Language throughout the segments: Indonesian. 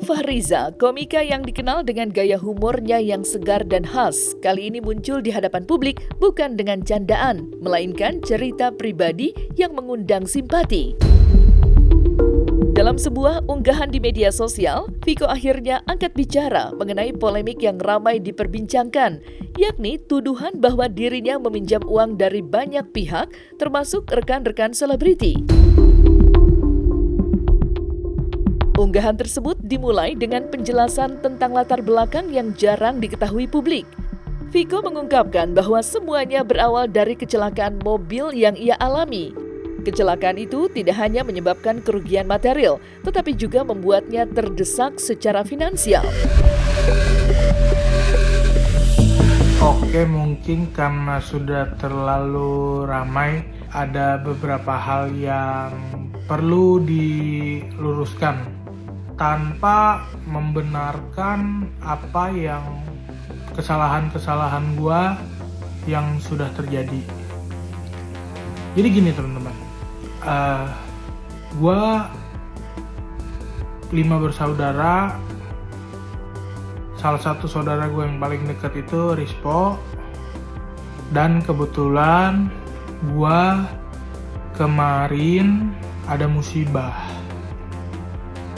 Fahriza, komika yang dikenal dengan gaya humornya yang segar dan khas, kali ini muncul di hadapan publik bukan dengan candaan, melainkan cerita pribadi yang mengundang simpati. Dalam sebuah unggahan di media sosial, Viko akhirnya angkat bicara mengenai polemik yang ramai diperbincangkan, yakni tuduhan bahwa dirinya meminjam uang dari banyak pihak, termasuk rekan-rekan selebriti. Unggahan tersebut dimulai dengan penjelasan tentang latar belakang yang jarang diketahui publik. Viko mengungkapkan bahwa semuanya berawal dari kecelakaan mobil yang ia alami. Kecelakaan itu tidak hanya menyebabkan kerugian material, tetapi juga membuatnya terdesak secara finansial. Oke, mungkin karena sudah terlalu ramai, ada beberapa hal yang perlu diluruskan tanpa membenarkan apa yang kesalahan-kesalahan gua yang sudah terjadi. Jadi gini teman-teman, gua 5 bersaudara. Salah satu saudara gue yang paling dekat itu Rispo, dan kebetulan gue kemarin ada musibah.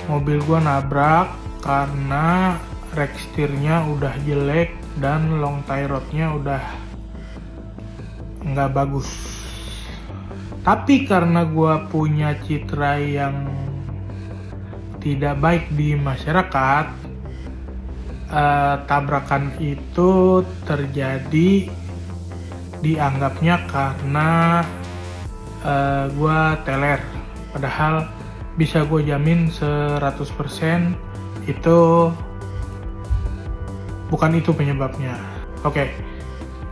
Mobil gue nabrak karena rek setirnya udah jelek dan long tie rodnya udah nggak bagus. Tapi karena gue punya citra yang tidak baik di masyarakat, tabrakan itu terjadi dianggapnya karena gue teler, padahal bisa gue jamin 100% itu bukan itu penyebabnya. Oke,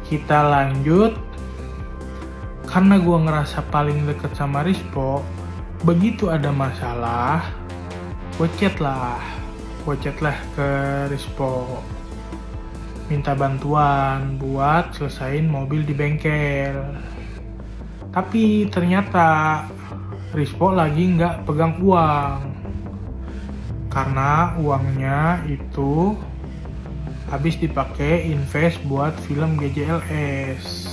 kita lanjut. Karena gue ngerasa paling deket sama Rispo, begitu ada masalah gue chat lah ke Rispo, minta bantuan buat selesain mobil di bengkel. Tapi ternyata Rispo lagi nggak pegang uang, karena uangnya itu habis dipakai invest buat film GJLS.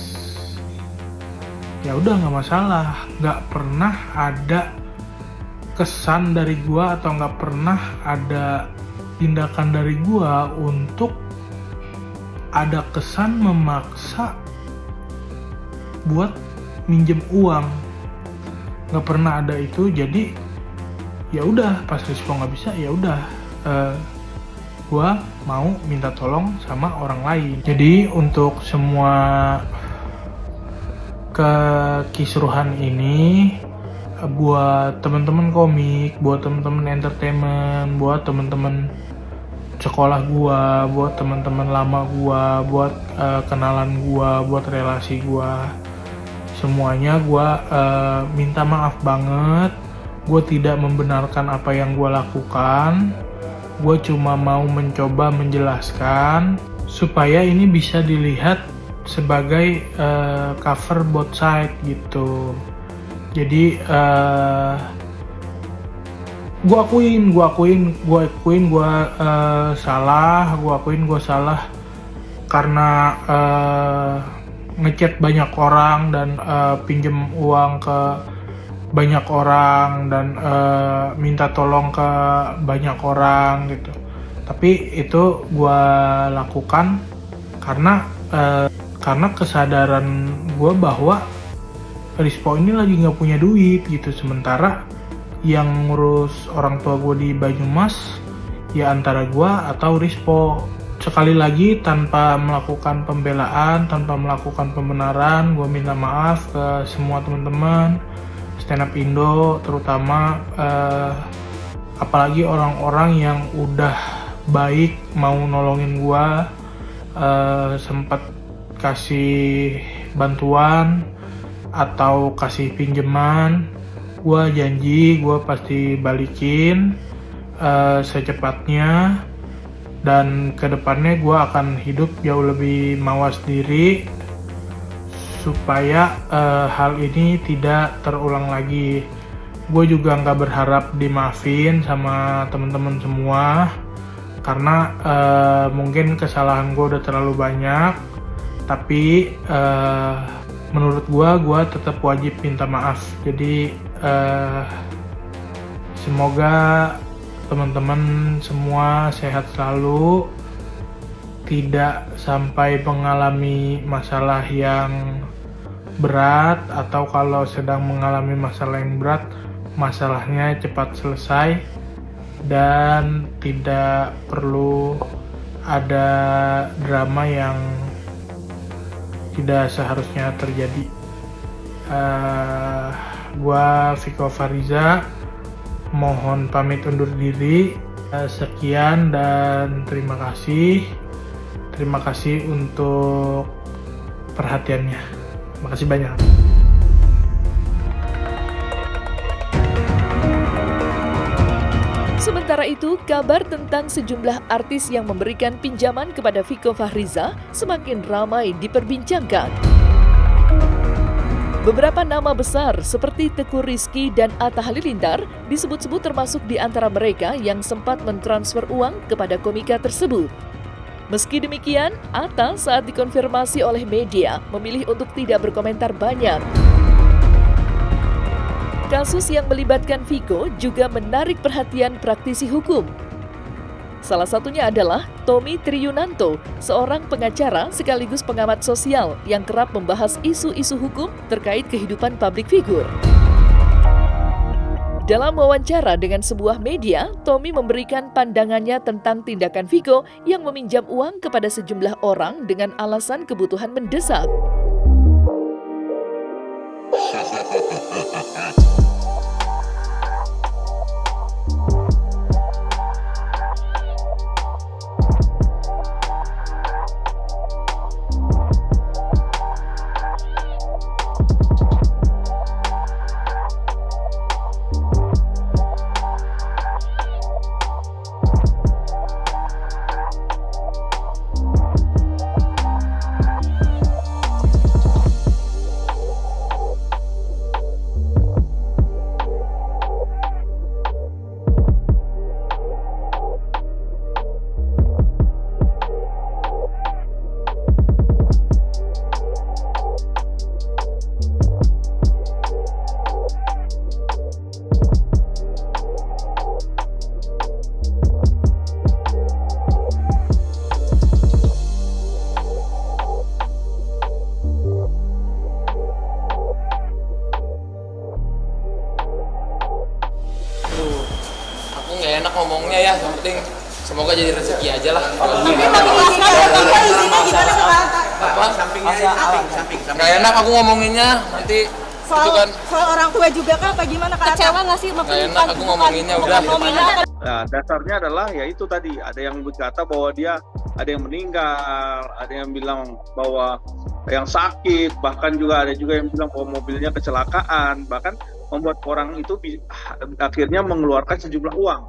Ya udah, nggak masalah, nggak pernah ada kesan dari gua atau nggak pernah ada tindakan dari gua untuk ada kesan memaksa buat minjem uang. Nggak pernah ada itu. Jadi ya udah, pas Rispo nggak bisa, ya udah, gua mau minta tolong sama orang lain. Jadi untuk semua kekisruhan ini, buat teman-teman komik, buat teman-teman entertainment, buat teman-teman sekolah gua, buat teman-teman lama gua, buat kenalan gua, buat relasi gua, semuanya gua minta maaf banget. Gua tidak membenarkan apa yang gua lakukan. Gua cuma mau mencoba menjelaskan supaya ini bisa dilihat sebagai cover both side gitu. Jadi gue akuin gue salah karena ngechat banyak orang dan pinjem uang ke banyak orang dan minta tolong ke banyak orang gitu. Tapi itu gue lakukan karena kesadaran gue bahwa Rispo ini lagi nggak punya duit gitu, sementara yang ngurus orang tua gue di Banyumas ya antara gue atau Rispo. Sekali lagi, tanpa melakukan pembelaan, tanpa melakukan pembenaran, gue minta maaf ke semua teman-teman stand up Indo, terutama apalagi orang-orang yang udah baik mau nolongin gue, sempat kasih bantuan atau kasih pinjaman. Gue janji gue pasti balikin secepatnya, dan kedepannya gue akan hidup jauh lebih mawas diri supaya hal ini tidak terulang lagi. gue juga nggak berharap dimaafin sama teman-teman semua, karena mungkin kesalahan gue udah terlalu banyak. Tapi menurut gue tetap wajib minta maaf. Jadi semoga teman-teman semua sehat selalu, tidak sampai mengalami masalah yang berat, atau kalau sedang mengalami masalah yang berat, masalahnya cepat selesai dan tidak perlu ada drama yang tidak seharusnya terjadi. Gua Viko Fariza mohon pamit undur diri. Sekian dan terima kasih. Terima kasih untuk perhatiannya. Terima kasih banyak. Sementara itu, kabar tentang sejumlah artis yang memberikan pinjaman kepada Viko Fahriza semakin ramai diperbincangkan. Beberapa nama besar seperti Teuku Rizky dan Atta Halilintar disebut-sebut termasuk di antara mereka yang sempat mentransfer uang kepada komika tersebut. Meski demikian, Atta saat dikonfirmasi oleh media memilih untuk tidak berkomentar banyak. Kasus yang melibatkan Viko juga menarik perhatian praktisi hukum. Salah satunya adalah Tommy Triyunanto, seorang pengacara sekaligus pengamat sosial yang kerap membahas isu-isu hukum terkait kehidupan publik figur. Dalam wawancara dengan sebuah media, Tommy memberikan pandangannya tentang tindakan Viko yang meminjam uang kepada sejumlah orang dengan alasan kebutuhan mendesak. Aku nggak enak ngomongnya ya, yang penting semoga jadi rezeki aja lah. Apa? Nggak enak aku ngomonginnya, nanti itu kan. Soal orang tua juga kah, apa gimana kak? Kecewa nggak sih? Nggak enak aku ngomonginnya udah. Nah, dasarnya adalah ya itu tadi, ada yang berkata bahwa dia ada yang meninggal, ada yang bilang bahwa yang sakit, bahkan juga ada juga yang bilang bahwa mobilnya kecelakaan, bahkan membuat orang itu akhirnya mengeluarkan sejumlah uang.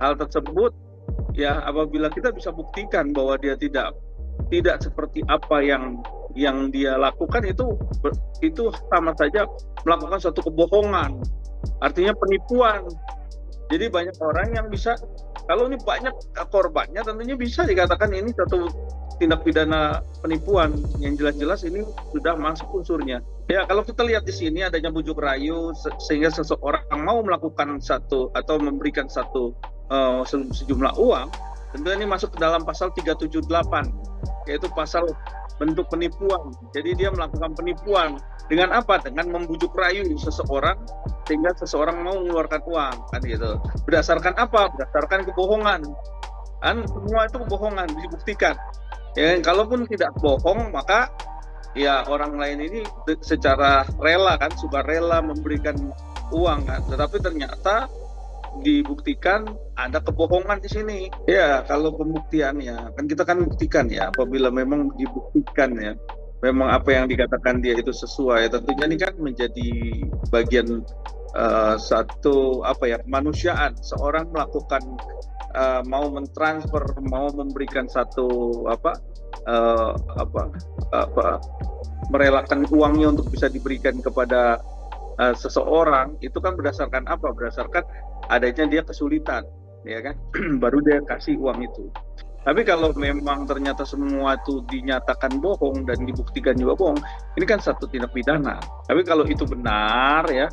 Hal tersebut ya apabila kita bisa buktikan bahwa dia tidak seperti apa yang dia lakukan, itu sama saja melakukan suatu kebohongan, artinya penipuan. Jadi banyak orang yang bisa, kalau ini banyak korbannya, tentunya bisa dikatakan ini satu tindak pidana penipuan yang jelas-jelas ini sudah masuk unsurnya. Ya kalau kita lihat di sini adanya bujuk rayu sehingga seseorang mau melakukan satu atau memberikan sejumlah uang, tentu ini masuk ke dalam pasal 378, yaitu pasal bentuk penipuan. Jadi dia melakukan penipuan dengan apa? Dengan membujuk rayu seseorang sehingga seseorang mau mengeluarkan uang, kan gitu. Berdasarkan apa? Berdasarkan kebohongan. Kan semua itu kebohongan dibuktikan. Ya, kalaupun tidak bohong, maka ya orang lain ini secara rela kan, sukarela memberikan uang kan. Tetapi ternyata dibuktikan ada kebohongan di sini. Ya, kalau pembuktiannya kan kita kan buktikan ya, apabila memang dibuktikan ya, memang apa yang dikatakan dia itu sesuai, tentunya ini kan menjadi bagian satu kemanusiaan. Seorang melakukan mau mentransfer, mau memberikan satu merelakan uangnya untuk bisa diberikan kepada seseorang itu kan berdasarkan apa? Berdasarkan adanya dia kesulitan, ya kan? Baru dia kasih uang itu. Tapi kalau memang ternyata semua itu dinyatakan bohong dan dibuktikan juga bohong, ini kan satu tindak pidana. Tapi kalau itu benar ya,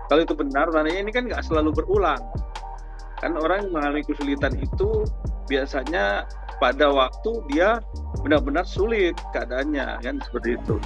kalau itu benar, tandanya ini kan nggak selalu berulang. Kan orang yang mengalami kesulitan itu biasanya pada waktu dia benar-benar sulit keadaannya, kan seperti itu.